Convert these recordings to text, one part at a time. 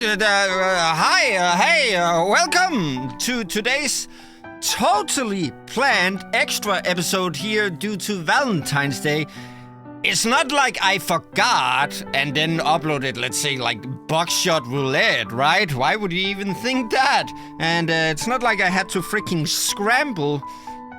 Welcome to today's totally planned extra episode here due to Valentine's Day. It's not like I forgot and then uploaded, let's say, like buckshot roulette, right? Why would you even think that? And it's not like I had to freaking scramble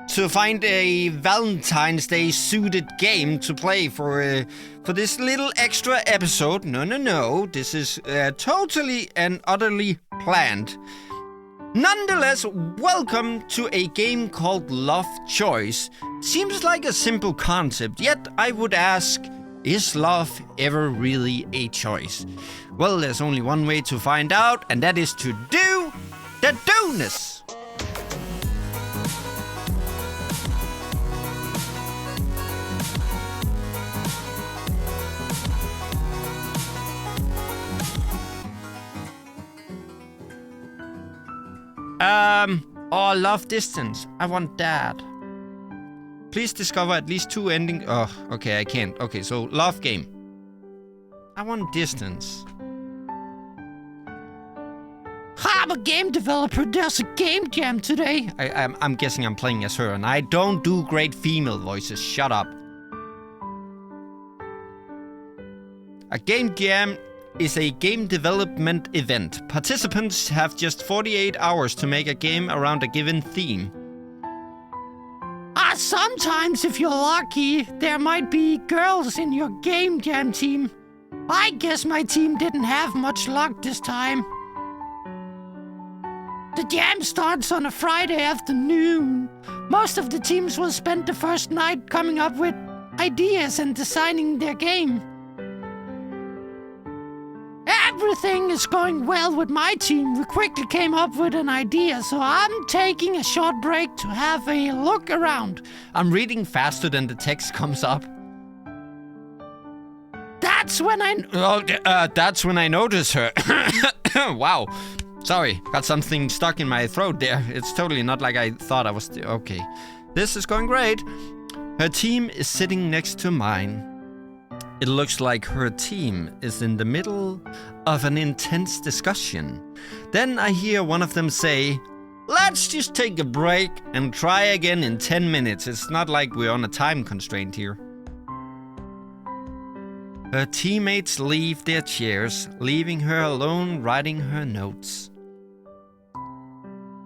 to find a Valentine's Day suited game to play for this little extra episode. No. This is totally and utterly planned. Nonetheless, welcome to a game called Love Choice. Seems like a simple concept, yet I would ask, is love ever really a choice? Well, there's only one way to find out, and that is to do the do-ness. Love distance. I want that. Please discover at least 2 endings. Oh, okay, I can't. Okay, so love game. I want distance. I'm a game developer. There's a game jam today. I'm guessing I'm playing as her, and I don't do great female voices. Shut up. A game jam is a game development event. Participants have just 48 hours to make a game around a given theme. Sometimes, if you're lucky, there might be girls in your game jam team. I guess my team didn't have much luck this time. The jam starts on a Friday afternoon. Most of the teams will spend the first night coming up with ideas and designing their game. Everything is going well with my team. We quickly came up with an idea, so I'm taking a short break to have a look around. I'm reading faster than the text comes up. That's when I notice her. Wow. Sorry, got something stuck in my throat there. It's totally not like I thought I was... Okay. This is going great. Her team is sitting next to mine. It looks like her team is in the middle of an intense discussion. Then I hear one of them say, "Let's just take a break and try again in 10 minutes. It's not like we're on a time constraint here." Her teammates leave their chairs, leaving her alone writing her notes.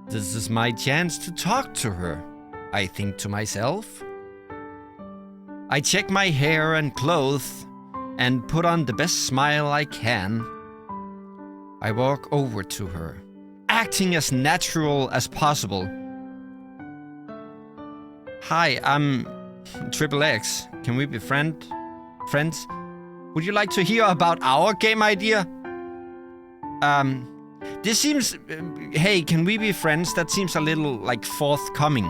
This is my chance to talk to her, I think to myself. I check my hair and clothes and put on the best smile I can. I walk over to her, acting as natural as possible. "Hi, I'm Triple X. Can we be friends? Would you like to hear about our game idea?" This seems... hey, can we be friends? That seems a little, like, forthcoming.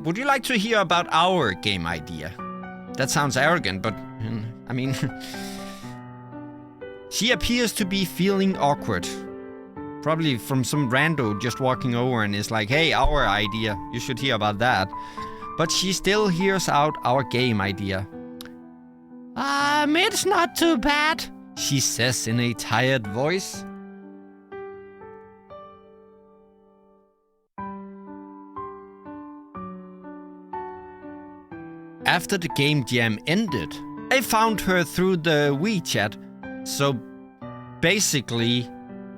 Would you like to hear about our game idea? That sounds arrogant, but, I mean... She appears to be feeling awkward. Probably from some rando just walking over and is like, "Hey, our idea. You should hear about that." But she still hears out our game idea. It's not too bad," she says in a tired voice. After the game jam ended, I found her through the WeChat. So basically,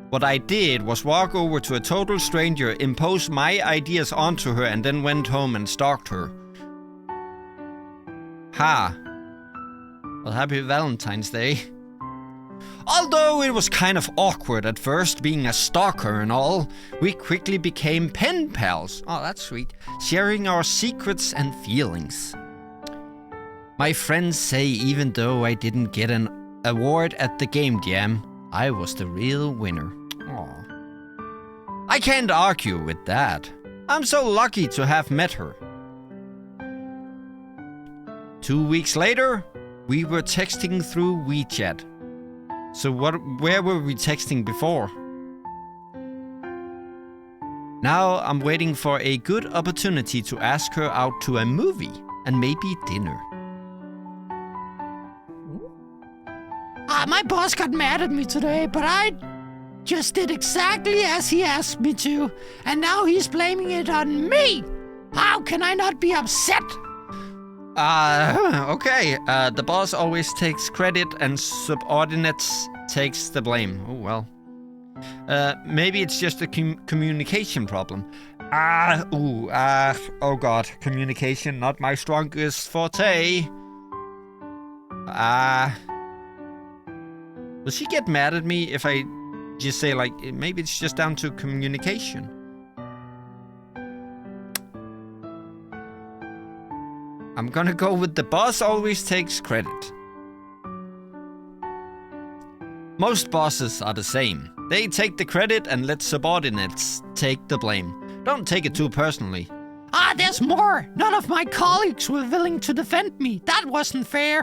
what I did was walk over to a total stranger, impose my ideas onto her, and then went home and stalked her. Ha. Well, happy Valentine's Day. Although it was kind of awkward at first, being a stalker and all, we quickly became pen pals. Oh, that's sweet. Sharing our secrets and feelings. My friends say even though I didn't get an award at the game jam, I was the real winner. Aw. I can't argue with that. I'm so lucky to have met her. 2 weeks later, we were texting through WeChat. So where were we texting before? Now I'm waiting for a good opportunity to ask her out to a movie and maybe dinner. My boss got mad at me today, but I just did exactly as he asked me to. And now he's blaming it on me. How can I not be upset? Okay. The boss always takes credit and subordinates takes the blame. Oh, well. Maybe it's just a communication problem. Oh god. Communication, not my strongest forte. Will she get mad at me if I just say, like, maybe it's just down to communication? I'm gonna go with the boss always takes credit. Most bosses are the same. They take the credit and let subordinates take the blame. Don't take it too personally. There's more. None of my colleagues were willing to defend me. That wasn't fair.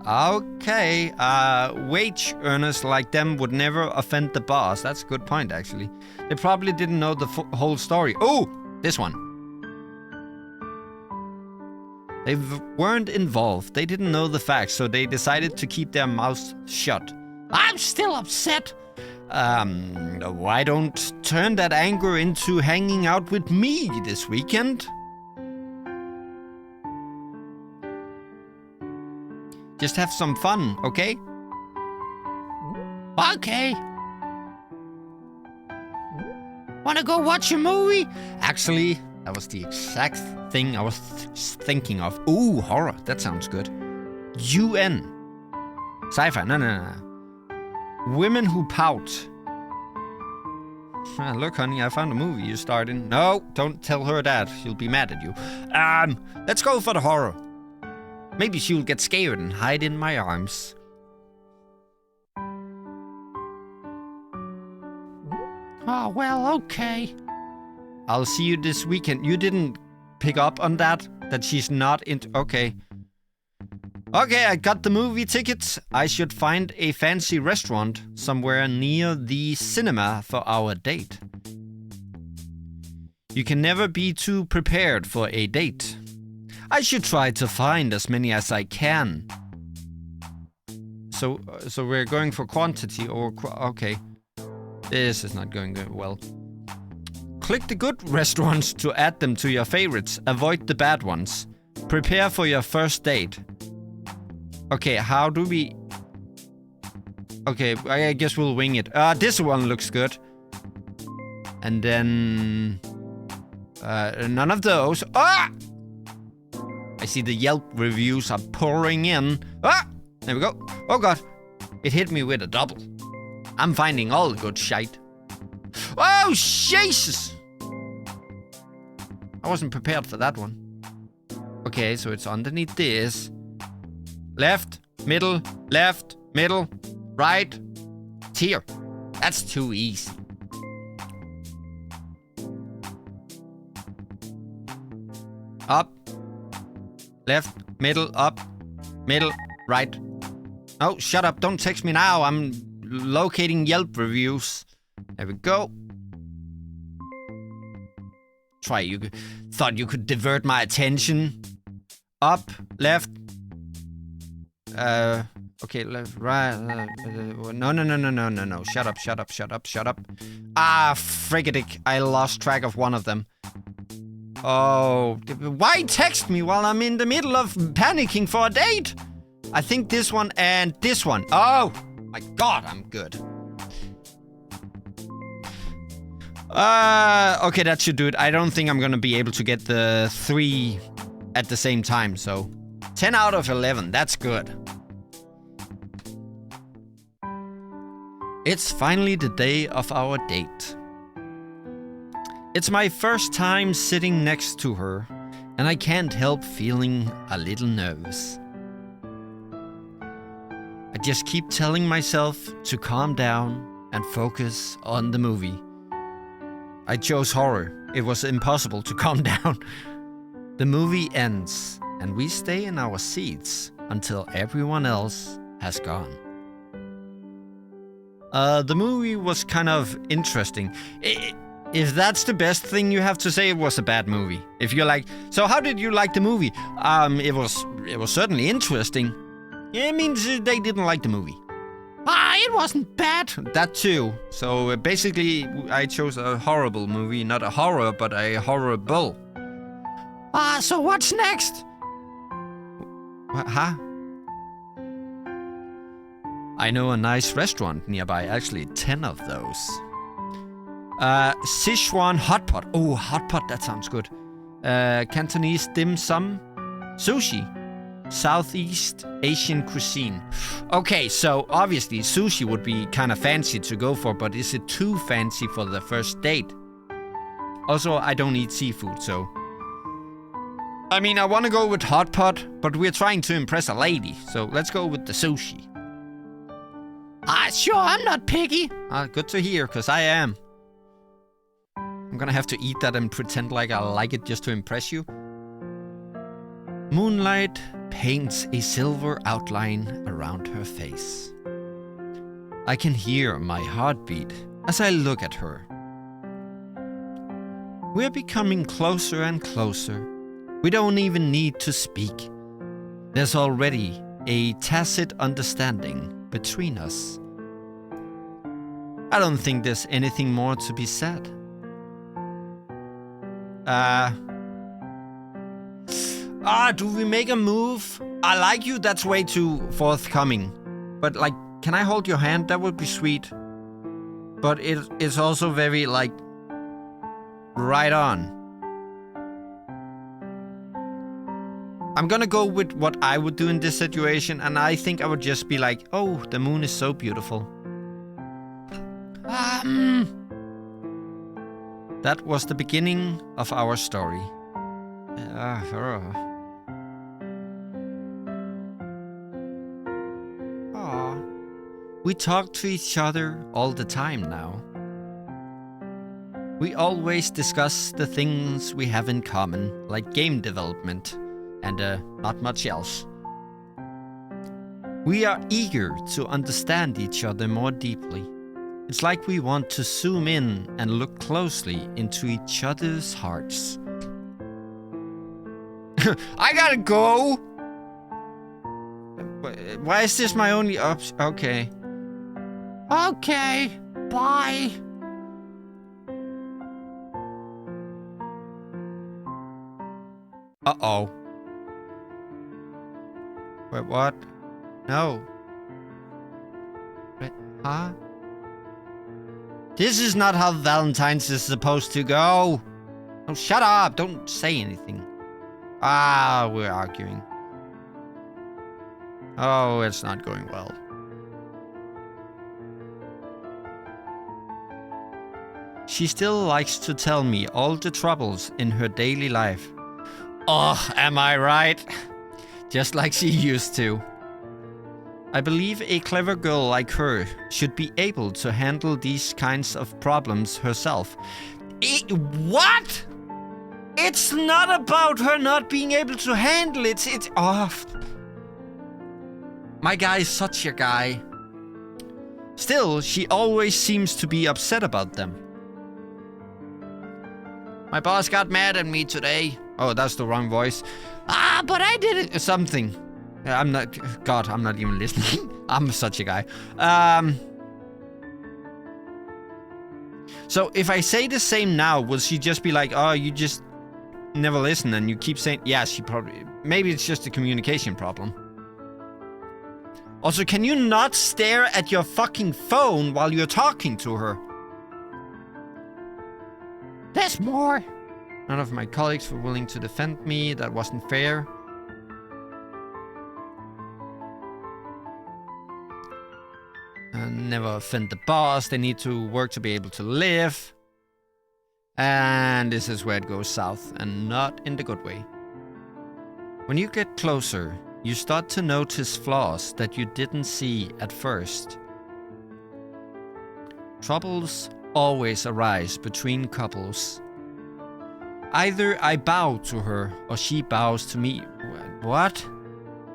Okay, wage earners like them would never offend the boss. That's a good point, actually. They probably didn't know the whole story. Oh, this one. They weren't involved. They didn't know the facts, so they decided to keep their mouths shut. I'm still upset. Why don't turn that anger into hanging out with me this weekend? Just have some fun, okay? Okay. Wanna go watch a movie? Actually, that was the exact thing I was thinking of. Ooh, horror. That sounds good. UN. Sci-fi. No. Women who pout. Look, honey, I found a movie you starred in. No, don't tell her that. She'll be mad at you. Let's go for the horror. Maybe she'll get scared and hide in my arms. Oh, well, okay. I'll see you this weekend. You didn't pick up on that? That she's not into... Okay. Okay, I got the movie tickets. I should find a fancy restaurant somewhere near the cinema for our date. You can never be too prepared for a date. I should try to find as many as I can. So we're going for quantity or... Okay. This is not going well. Click the good restaurants to add them to your favorites. Avoid the bad ones. Prepare for your first date. Okay, how do we... Okay, I guess we'll wing it. This one looks good. And then... none of those. Ah! I see the Yelp reviews are pouring in. Ah! There we go. Oh god. It hit me with a double. I'm finding all the good shite. Oh, Jesus! I wasn't prepared for that one. Okay, so it's underneath this. Left, middle, right. Tier. That's too easy. Up. Left, middle, up, middle, right. Oh, shut up. Don't text me now. I'm locating Yelp reviews. There we go. Try. You thought you could divert my attention. Up, left. Okay, left, right. No. Shut up. Ah, friggadick. I lost track of one of them. Oh, why text me while I'm in the middle of panicking for a date? I think this one and this one. Oh, my God, I'm good. Okay, that should do it. I don't think I'm gonna be able to get the 3 at the same time, so 10 out of 11, that's good. It's finally the day of our date. It's my first time sitting next to her, and I can't help feeling a little nervous. I just keep telling myself to calm down and focus on the movie. I chose horror. It was impossible to calm down. The movie ends, and we stay in our seats until everyone else has gone. The movie was kind of interesting. If that's the best thing you have to say, it was a bad movie. If you're like, so how did you like the movie? It was certainly interesting. It means they didn't like the movie. It wasn't bad. That too. So basically, I chose a horrible movie. Not a horror, but a horrible. So what's next? Huh? I know a nice restaurant nearby. Actually, 10 of those. Sichuan hot pot. Oh, hot pot. That sounds good. Cantonese dim sum. Sushi. Southeast Asian cuisine. Okay, so obviously sushi would be kind of fancy to go for, but is it too fancy for the first date? Also, I don't eat seafood, so... I mean, I want to go with hot pot, but we're trying to impress a lady, so let's go with the sushi. Sure, I'm not picky. Good to hear, because I am. I'm gonna have to eat that and pretend like I like it just to impress you. Moonlight paints a silver outline around her face. I can hear my heartbeat as I look at her. We're becoming closer and closer. We don't even need to speak. There's already a tacit understanding between us. I don't think there's anything more to be said. Do we make a move? I like you, that's way too forthcoming. But like, can I hold your hand? That would be sweet. But it's also very like, right on. I'm gonna go with what I would do in this situation, and I think I would just be like, oh, the moon is so beautiful. That was the beginning of our story. We talk to each other all the time now. We always discuss the things we have in common, like game development, and not much else. We are eager to understand each other more deeply. It's like we want to zoom in and look closely into each other's hearts. I gotta go! Why is this my only option? Okay. Okay, bye. Uh-oh. Wait, what? No. Wait, huh? This is not how Valentines is supposed to go. Oh, shut up. Don't say anything. We're arguing. Oh, it's not going well. She still likes to tell me all the troubles in her daily life. Oh, am I right? Just like she used to. I believe a clever girl like her should be able to handle these kinds of problems herself. What? It's not about her not being able to handle it. It's off. My guy is such a guy. Still, she always seems to be upset about them. My boss got mad at me today. Oh, that's the wrong voice. But I did it. Something. I'm not... God, I'm not even listening. I'm such a guy. So if I say the same now, will she just be like, oh, you just never listen and you keep saying... Yeah, she probably... Maybe it's just a communication problem. Also, can you not stare at your fucking phone while you're talking to her? There's more. None of my colleagues were willing to defend me. That wasn't fair. Never offend the boss. They need to work to be able to live. And this is where it goes south, and not in the good way. When you get closer, you start to notice flaws that you didn't see at first. Troubles always arise between couples. Either I bow to her or she bows to me. What?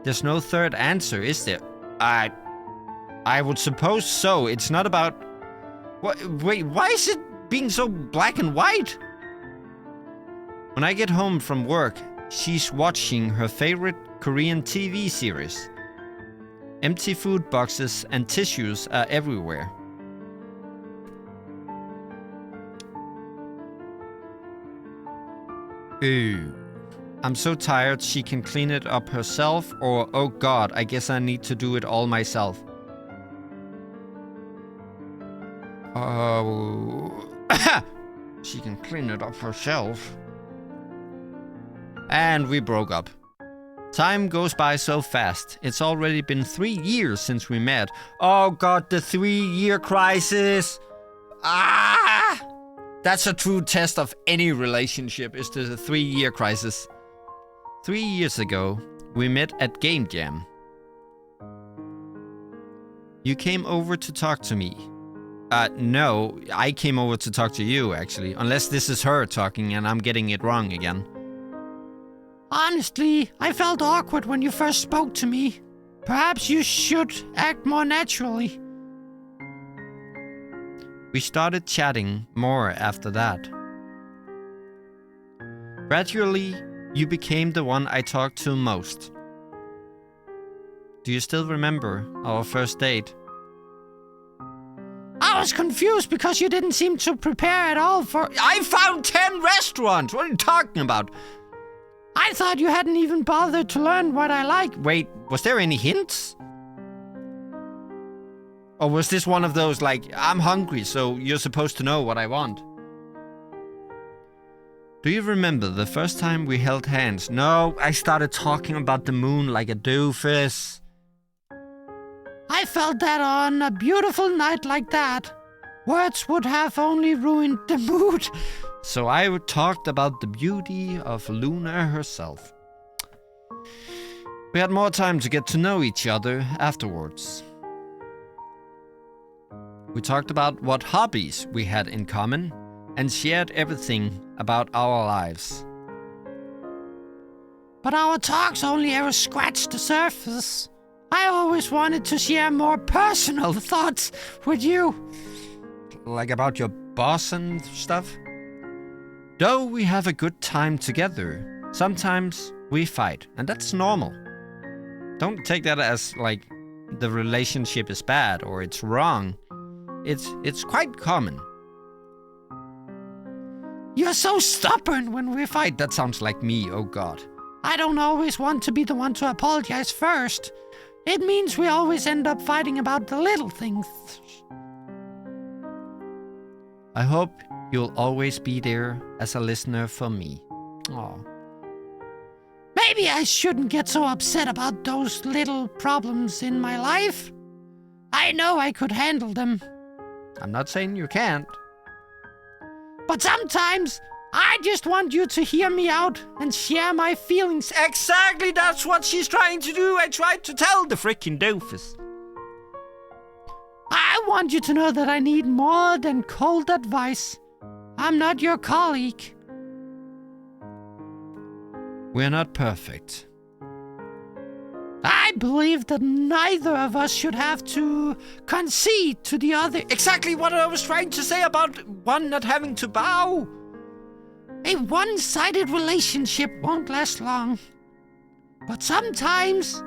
There's no third answer, is there? I would suppose so. It's not about... What? Wait, why is it being so black and white? When I get home from work, she's watching her favorite Korean TV series. Empty food boxes and tissues are everywhere. Ooh. I'm so tired she can clean it up herself, or oh god, I guess I need to do it all myself. Oh. She can clean it up herself. And we broke up. Time goes by so fast. It's already been 3 years since we met. Oh god, the 3-year crisis. Ah! That's a true test of any relationship, is the 3-year crisis. 3 years ago, we met at Game Jam. You came over to talk to me. No, I came over to talk to you, actually. Unless this is her talking and I'm getting it wrong again. Honestly, I felt awkward when you first spoke to me. Perhaps you should act more naturally. We started chatting more after that. Gradually, you became the one I talked to most. Do you still remember our first date? I was confused because you didn't seem to prepare at all for... I found 10 restaurants! What are you talking about? I thought you hadn't even bothered to learn what I like. Wait, was there any hints? Or was this one of those, like, I'm hungry, so you're supposed to know what I want? Do you remember the first time we held hands? No, I started talking about the moon like a doofus. I felt that on a beautiful night like that, words would have only ruined the mood. So I talked about the beauty of Luna herself. We had more time to get to know each other afterwards. We talked about what hobbies we had in common and shared everything about our lives. But our talks only ever scratched the surface. I always wanted to share more personal thoughts with you. Like about your boss and stuff? Though we have a good time together, sometimes we fight, and that's normal. Don't take that as like the relationship is bad or it's wrong. It's quite common. You're so stubborn when we fight. That sounds like me, oh god. I don't always want to be the one to apologize first. It means we always end up fighting about the little things. I hope you'll always be there as a listener for me. Aw. Maybe I shouldn't get so upset about those little problems in my life. I know I could handle them. I'm not saying you can't. But sometimes, I just want you to hear me out and share my feelings. Exactly, that's what she's trying to do. I tried to tell the freaking doofus. I want you to know that I need more than cold advice. I'm not your colleague. We're not perfect. I believe that neither of us should have to concede to the other. Exactly what I was trying to say about one not having to bow. A one-sided relationship won't last long. But sometimes,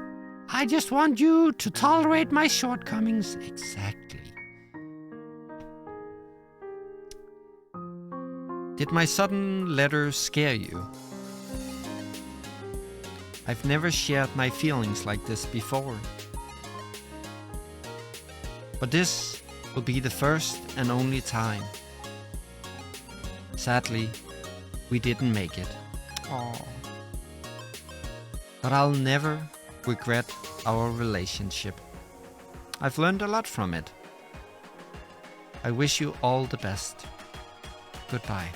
I just want you to tolerate my shortcomings. Exactly. Did my sudden letter scare you? I've never shared my feelings like this before. But this will be the first and only time. Sadly, we didn't make it. Aww. But I'll never regret our relationship. I've learned a lot from it. I wish you all the best. Goodbye.